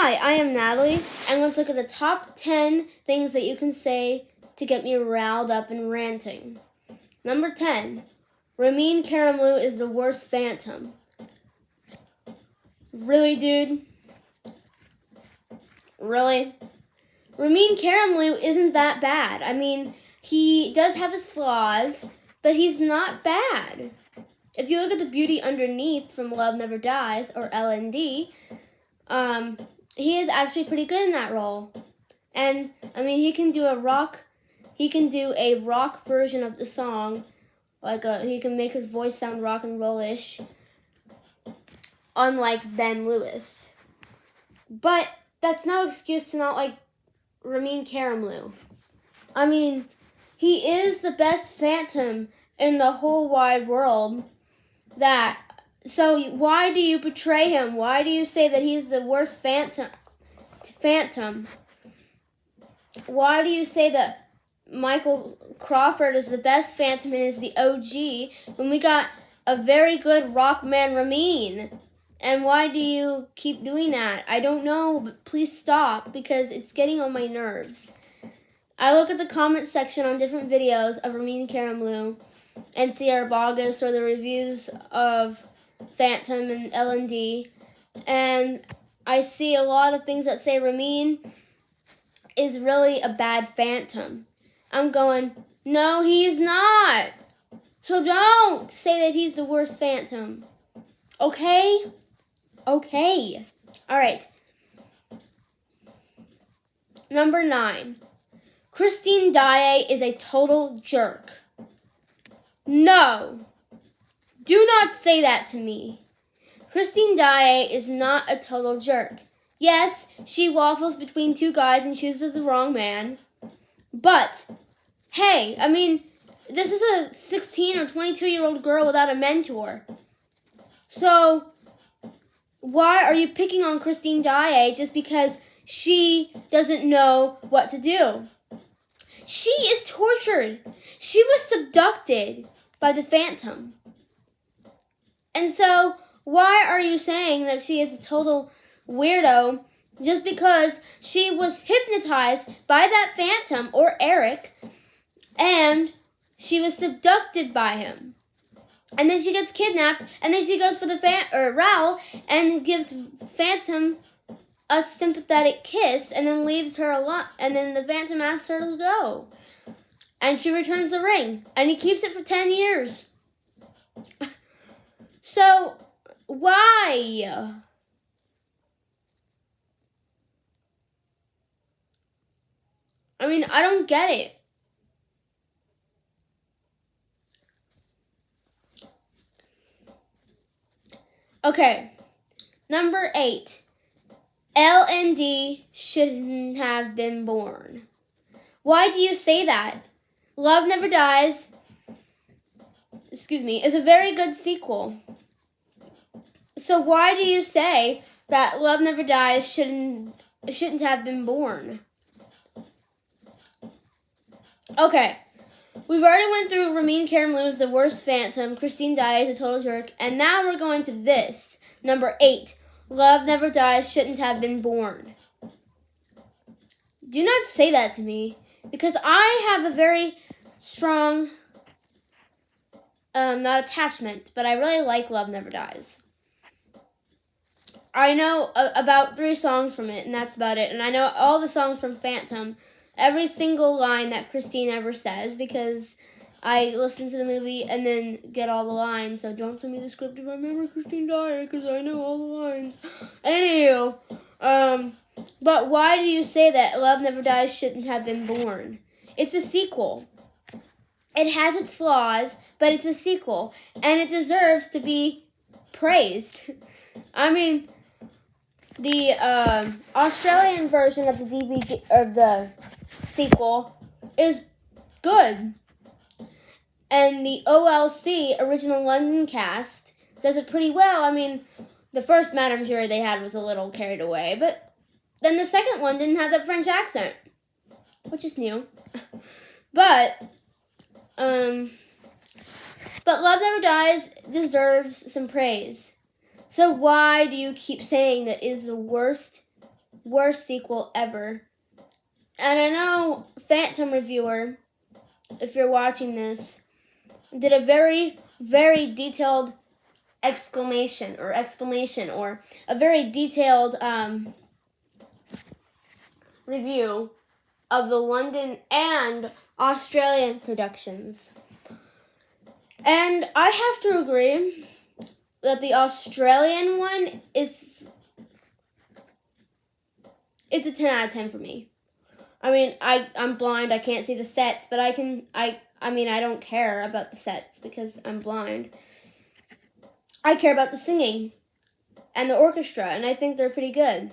Hi, I am Natalie, and let's look at the top 10 things that you can say to get me riled up and ranting. Number 10, Ramin Karimloo is the worst Phantom. Really, dude? Really? Ramin Karimloo isn't that bad. I mean, he does have his flaws, but he's not bad. If you look at the beauty underneath from Love Never Dies, or LND, he is actually pretty good in that role. And, I mean, he can do a rock version of the song. He can make his voice sound rock and roll-ish, unlike Ben Lewis. But that's no excuse to not like Ramin Karimloo. I mean, he is the best Phantom in the whole wide world. So why do you betray him? Why do you say that he's the worst Phantom? Why do you say that Michael Crawford is the best Phantom and is the OG when we got a very good Rockman Ramin? And why do you keep doing that? I don't know, but please stop because it's getting on my nerves. I look at the comment section on different videos of Ramin Karimloo and Sierra Bogus or the reviews of Phantom and LND, and I see a lot of things that say Ramin is really a bad Phantom. I'm going, no, he's not. So don't say that he's the worst Phantom. Okay? Okay. All right. Number 9. Christine Daae is a total jerk. No. Do not say that to me. Christine Daae is not a total jerk. Yes, she waffles between two guys and chooses the wrong man. But, hey, I mean, this is a 16 or 22-year-old girl without a mentor. So, why are you picking on Christine Daae just because she doesn't know what to do? She is tortured. She was abducted by the Phantom. And so, why are you saying that she is a total weirdo just because she was hypnotized by that Phantom, or Eric, and she was seduced by him? And then she gets kidnapped, and then she goes for the Raoul and gives Phantom a sympathetic kiss, and then leaves her alone. And then the Phantom asks her to go, and she returns the ring, and he keeps it for 10 years. So why? I mean, I don't get it. Okay, number 8. LND shouldn't have been born. Why do you say that? Love Never Dies, is a very good sequel. So why do you say that Love Never Dies shouldn't have been born? Okay, we've already went through Ramin Karimloo is the worst Phantom, Christine Daae is a total jerk, and now we're going to this. Number 8, Love Never Dies shouldn't have been born. Do not say that to me, because I have a very strong, not attachment, but I really like Love Never Dies. I know about 3 songs from it, and that's about it. And I know all the songs from Phantom, every single line that Christine ever says, because I listen to the movie and then get all the lines. So don't send me the script if I remember Christine Daae, because I know all the lines. Anywho, but why do you say that Love Never Dies shouldn't have been born? It's a sequel. It has its flaws, but it's a sequel, and it deserves to be praised. I mean, the Australian version of the DVD of the sequel is good, and the OLC original London cast does it pretty well. I mean, the first Madame Jury they had was a little carried away, but then the second one didn't have that French accent, which is new. But Love Never Dies deserves some praise. So why do you keep saying that it is the worst worst sequel ever. And I know Phantom Reviewer, if you're watching this, did a very, very detailed explanation or a very detailed review of the London and Australian productions. And I have to agree that the Australian one it's a 10 out of 10 for me. I mean, I'm blind, I can't see the sets, but I don't care about the sets because I'm blind. I care about the singing and the orchestra, and I think they're pretty good.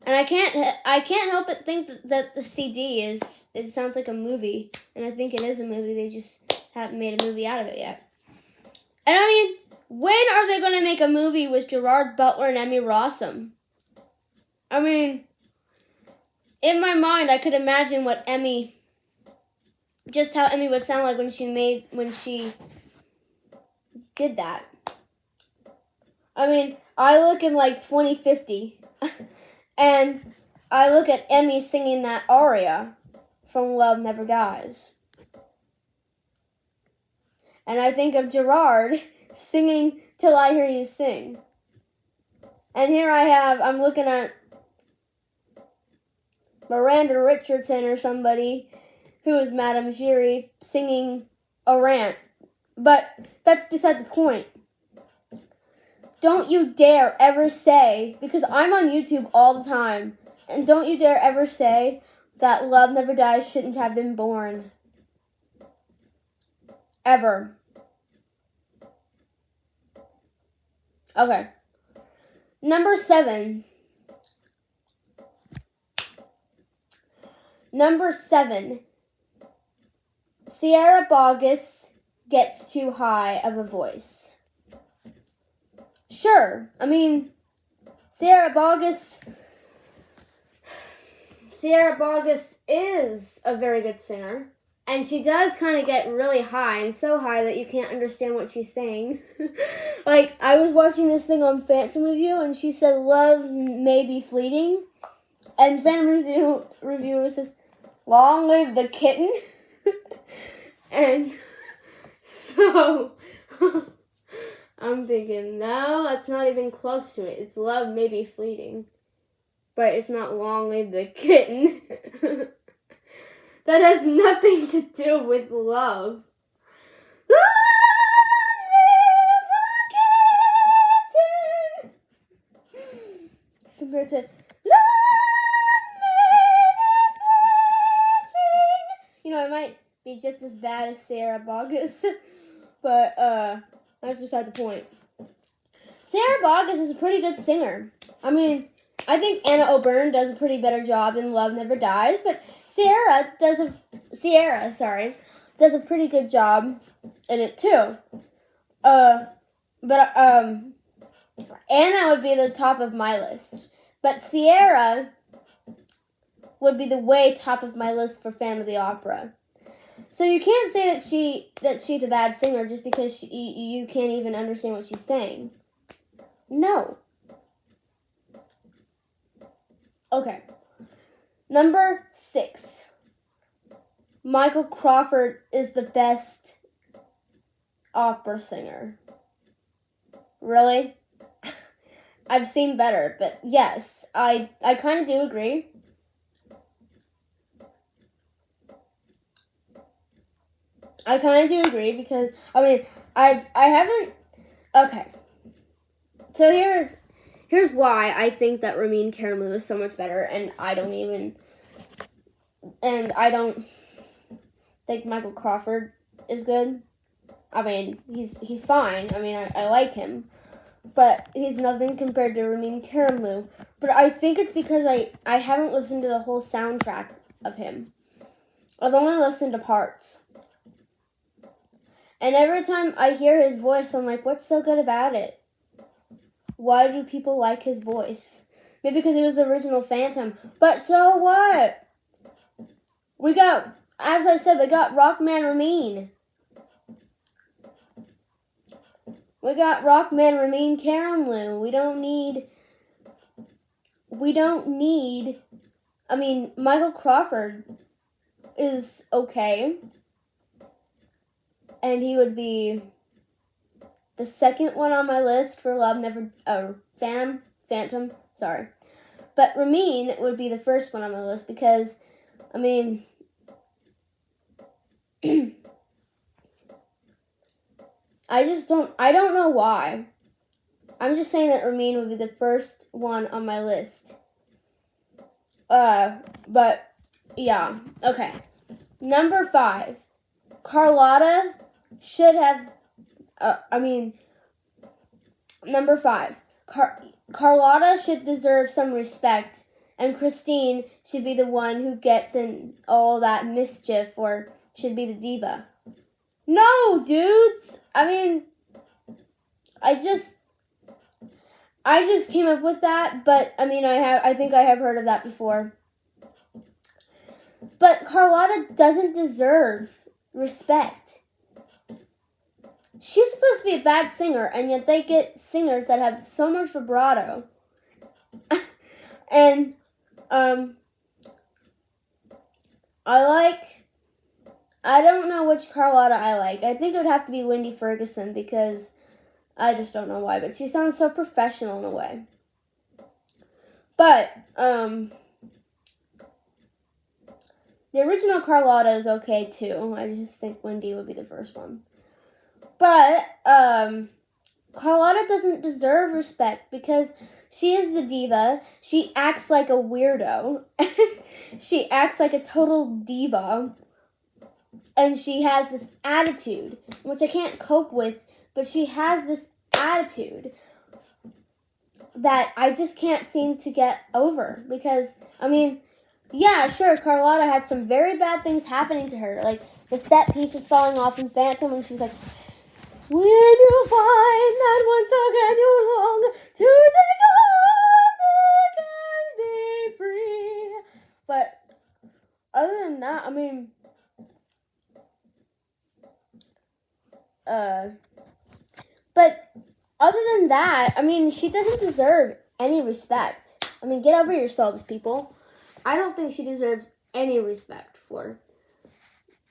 And I can't help but think that the CD it sounds like a movie, and I think it is a movie. They just haven't made a movie out of it yet. And I mean, when are they going to make a movie with Gerard Butler and Emmy Rossum? I mean, in my mind, I could imagine how Emmy would sound like when she did that. I mean, I look in like 2050, and I look at Emmy singing that aria from Love Never Dies. And I think of Gerard singing Till I Hear You Sing. And here I'm looking at Miranda Richardson or somebody who is Madame Giry singing a rant. But that's beside the point. Don't you dare ever say, because I'm on YouTube all the time, and don't you dare ever say that Love Never Dies shouldn't have been born. Ever. Okay. Number 7. Sierra Boggess gets too high of a voice. Sure, I mean, Sierra Boggess is a very good singer, and she does kind of get really high, and so high that you can't understand what she's saying. Like, I was watching this thing on Phantom Review, and she said, "Love may be fleeting," and Phantom Reviewer says, "Long live the kitten," and so... I'm thinking, no, that's not even close to it. It's love may be fleeting. But it's not long live the kitten. That has nothing to do with love. Long live the kitten! Compared to love may be fleeting. You know, it might be just as bad as Sarah Boggess. But, that's beside the point. Sarah Boggess is a pretty good singer. I mean, I think Anna O'Byrne does a pretty better job in Love Never Dies, but Sierra does a pretty good job in it too. But Anna would be the top of my list, but Sierra would be the way top of my list for Phantom of the Opera. So you can't say that she's a bad singer just because you can't even understand what she's saying. No. Okay. Number 6. Michael Crawford is the best opera singer. Really? I've seen better, but yes, I kind of do agree. I kind of do agree because, I mean, I haven't, okay. So here's why I think that Ramin Karimloo is so much better, and I don't think Michael Crawford is good. I mean, he's fine. I mean, I like him, but he's nothing compared to Ramin Karimloo. But I think it's because I haven't listened to the whole soundtrack of him. I've only listened to parts. And every time I hear his voice, I'm like, what's so good about it? Why do people like his voice? Maybe because he was the original Phantom. But so what? As I said, we got Rockman Ramin. We got Rockman Ramin Karimloo. We don't need we don't need, Michael Crawford is okay. And he would be the second one on my list for Phantom, sorry. But Ramin would be the first one on my list because, I don't know why. I'm just saying that Ramin would be the first one on my list. But, yeah, okay. Number 5. Carlotta should have, number 5. Carlotta should deserve some respect, and Christine should be the one who gets in all that mischief, or should be the diva. No, dudes! I just came up with that, but, I think I have heard of that before. But Carlotta doesn't deserve respect. She's supposed to be a bad singer, and yet they get singers that have so much vibrato. And, I don't know which Carlotta I like. I think it would have to be Wendy Ferguson, because I just don't know why, but she sounds so professional in a way. But, the original Carlotta is okay, too. I just think Wendy would be the first one. But, Carlotta doesn't deserve respect because she is the diva. She acts like a weirdo. She acts like a total diva. And she has this attitude, which I can't cope with, but she has this attitude that I just can't seem to get over. Because, yeah, sure, Carlotta had some very bad things happening to her. Like, the set pieces falling off in Phantom, and she was like, when you find that once again you long to take off and be free. But other than that, she doesn't deserve any respect. Get over yourselves, people. I don't think she deserves any respect for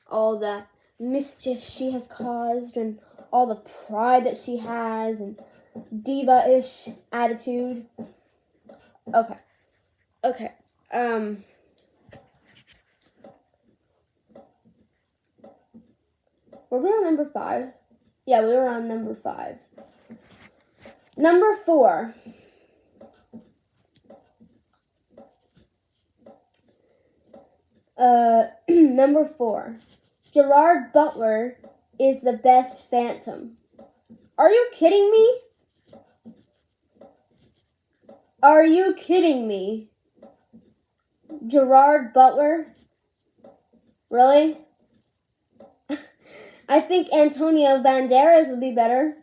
all the mischief she has caused and all the pride that she has and diva-ish attitude. Okay. Were we on number 5? Yeah, we were on number 5. Number 4. Number 4. Gerard Butler is the best Phantom. Are you kidding me? Are you kidding me? Gerard Butler? Really? I think Antonio Banderas would be better.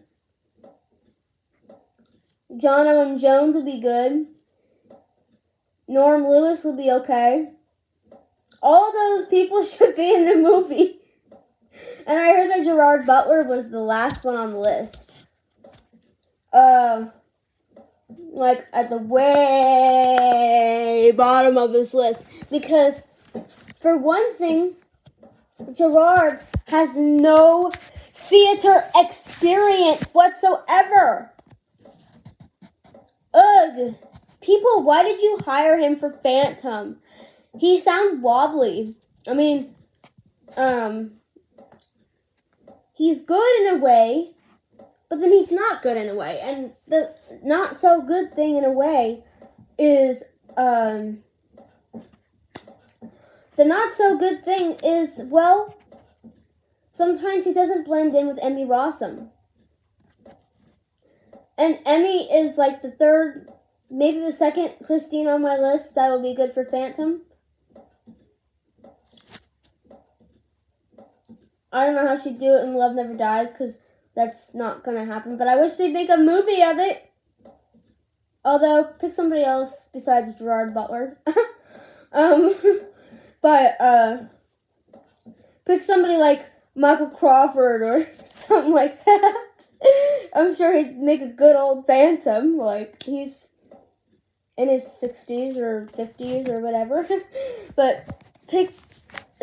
John Owen Jones would be good. Norm Lewis would be okay. All those people should be in the movie. And I heard that Gerard Butler was the last one on the list. At the way bottom of this list. Because, for one thing, Gerard has no theater experience whatsoever. Ugh. People, why did you hire him for Phantom? He sounds wobbly. He's good in a way, but then he's not good in a way. And the not so good thing in a way is, well, sometimes he doesn't blend in with Emmy Rossum. And Emmy is like the third, maybe the second Christine on my list that would be good for Phantom. I don't know how she'd do it in Love Never Dies, because that's not going to happen. But I wish they'd make a movie of it. Although, pick somebody else besides Gerard Butler. Pick somebody like Michael Crawford or something like that. I'm sure he'd make a good old Phantom. in his 60s or 50s or whatever. But pick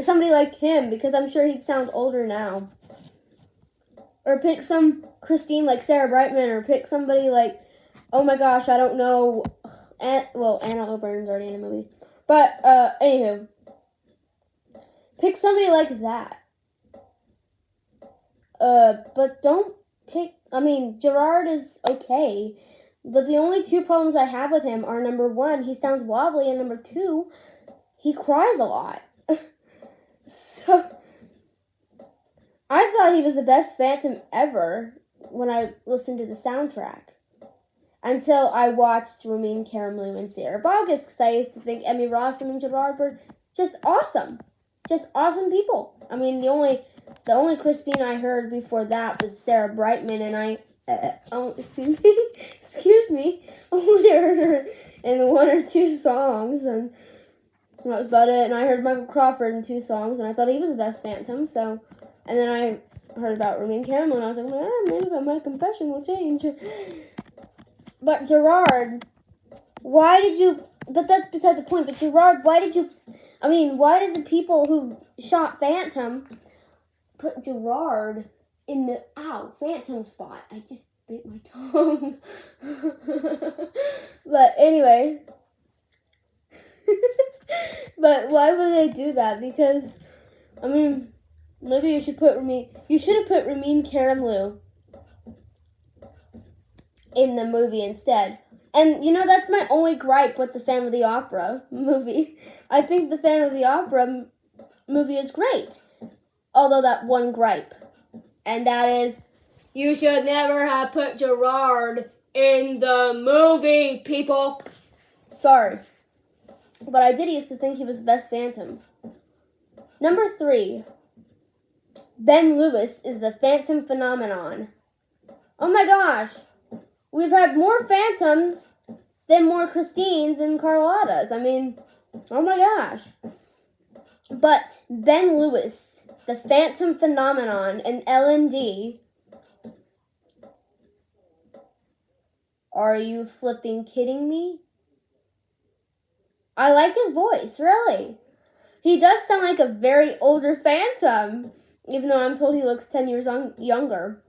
somebody like him, because I'm sure he'd sound older now. Or pick some Christine like Sarah Brightman, or pick somebody like, oh my gosh, I don't know. Anna O'Byrne's already in a movie. But, anywho. Pick somebody like that. But don't pick, Gerard is okay. But the only two problems I have with him are, number one, he sounds wobbly, and number two, he cries a lot. So, I thought he was the best Phantom ever when I listened to the soundtrack. Until I watched Ramin Karimloo and Sarah Boggess, because I used to think Emmy Rossum and Gerard were just awesome. Just awesome people. I mean, the only Christine I heard before that was Sarah Brightman, and excuse me, only heard her in one or two songs, and that was about it. And I heard Michael Crawford in 2 songs, and I thought he was the best Phantom. So, and then I heard about Ramin Karimloo, and I was like, maybe my confession will change. But Gerard, but that's beside the point. But Gerard, why did the people who shot Phantom put Gerard in the, Phantom spot? I just bit my tongue. But anyway. But why would they do that? Because, maybe you should have put Ramin Karimloo in the movie instead. And, that's my only gripe with the Phantom of the Opera movie. I think the Phantom of the Opera movie is great. Although that one gripe. And that is, you should never have put Gerard in the movie, people. Sorry. But I did used to think he was the best Phantom. Number 3. Ben Lewis is the Phantom phenomenon. Oh my gosh. We've had more Phantoms than more Christines and Carlottas. Oh my gosh. But Ben Lewis, the Phantom phenomenon, and LND. Are you flipping kidding me? I like his voice, really. He does sound like a very older Phantom, even though I'm told he looks 10 years younger.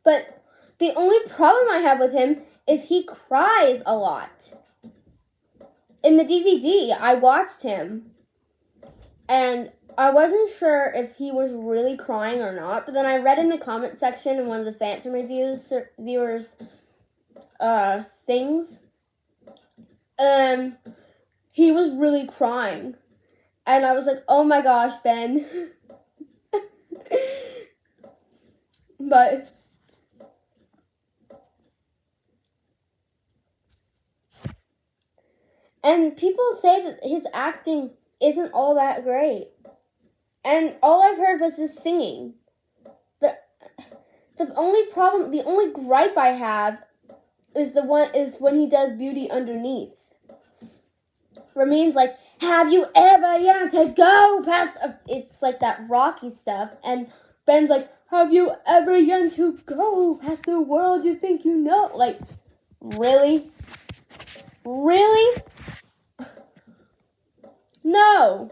But the only problem I have with him is he cries a lot. In the DVD, I watched him, and I wasn't sure if he was really crying or not, but then I read in the comment section in one of the Phantom viewers' things, and he was really crying. And I was like, oh my gosh, Ben. But and people say that his acting isn't all that great. And all I've heard was his singing. But the only gripe I have is when he does Beauty Underneath. Ramin's like, have you ever yearned to go past... It's like that Rocky stuff. And Ben's like, have you ever yearned to go past the world you think you know? Like, really? Really? No.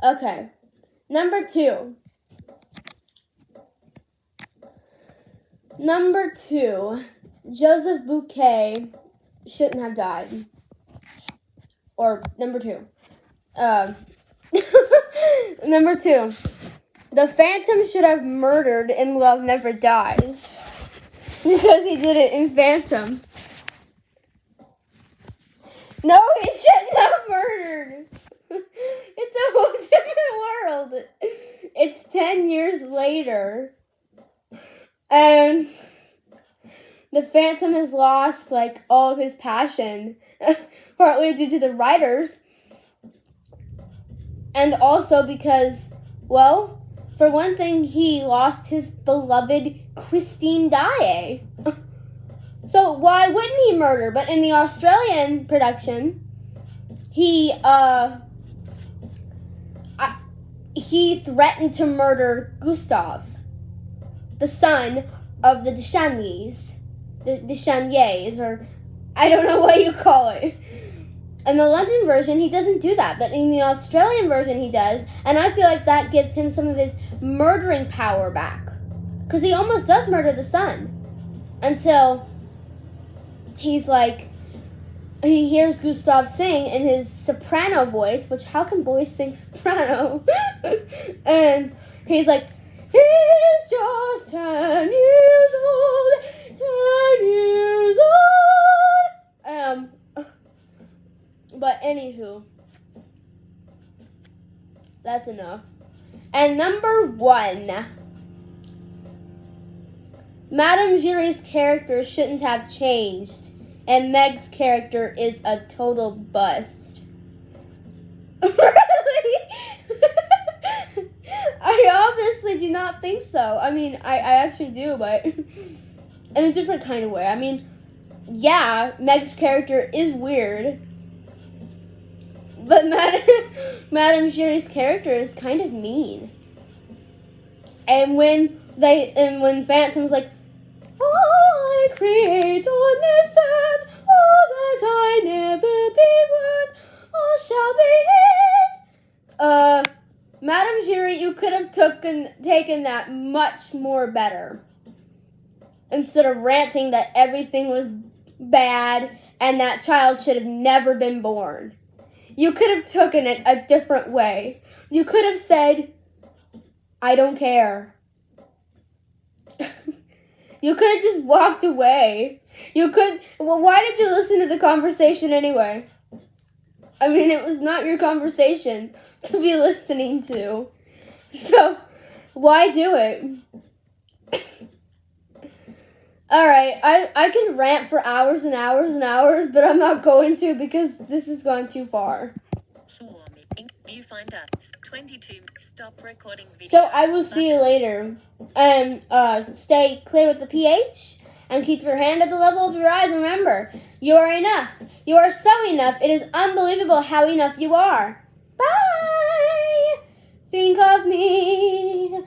Okay. Number 2. Joseph Bouquet shouldn't have died. Or, number 2. Number 2. The Phantom should have murdered in Love Never Dies. Because he did it in Phantom. No, he shouldn't have murdered. It's a whole different world. It's 10 years later. And the Phantom has lost, all of his passion. Partly due to the writers. And also because, for one thing, he lost his beloved Christine Daae. So why wouldn't he murder? But in the Australian production, he threatened to murder Gustav, the son of the Deschaniers, or I don't know what you call it. In the London version, he doesn't do that, but in the Australian version, he does, and I feel like that gives him some of his murdering power back, because he almost does murder the son, until he's like, he hears Gustav sing in his soprano voice, which how can boys sing soprano? And he's like, he's just 10 years old, 10 years old. But anywho, that's enough. And number 1, Madame Giry's character shouldn't have changed, and Meg's character is a total bust. Really? I obviously do not think so. I mean, I actually do, but in a different kind of way. I mean, yeah, Meg's character is weird, but Madame Giry's character is kind of mean. And when Phantom's like, I create on this earth all that I never be worth, all shall be his. Madame Giry, you could have taken that much more better. Instead of ranting that everything was bad and that child should have never been born. You could have taken it a different way. You could have said, I don't care. You could have just walked away. Well, why did you listen to the conversation anyway? I mean, it was not your conversation to be listening to. So, why do it? Alright, I can rant for hours and hours and hours, but I'm not going to because this has gone too far. Viewfinder 22. Stop recording video. So I will see you later. And stay clear with the pH and keep your hand at the level of your eyes. Remember, you are enough. You are so enough. It is unbelievable how enough you are. Bye. Think of me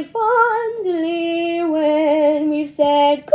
fondly when we've said goodbye.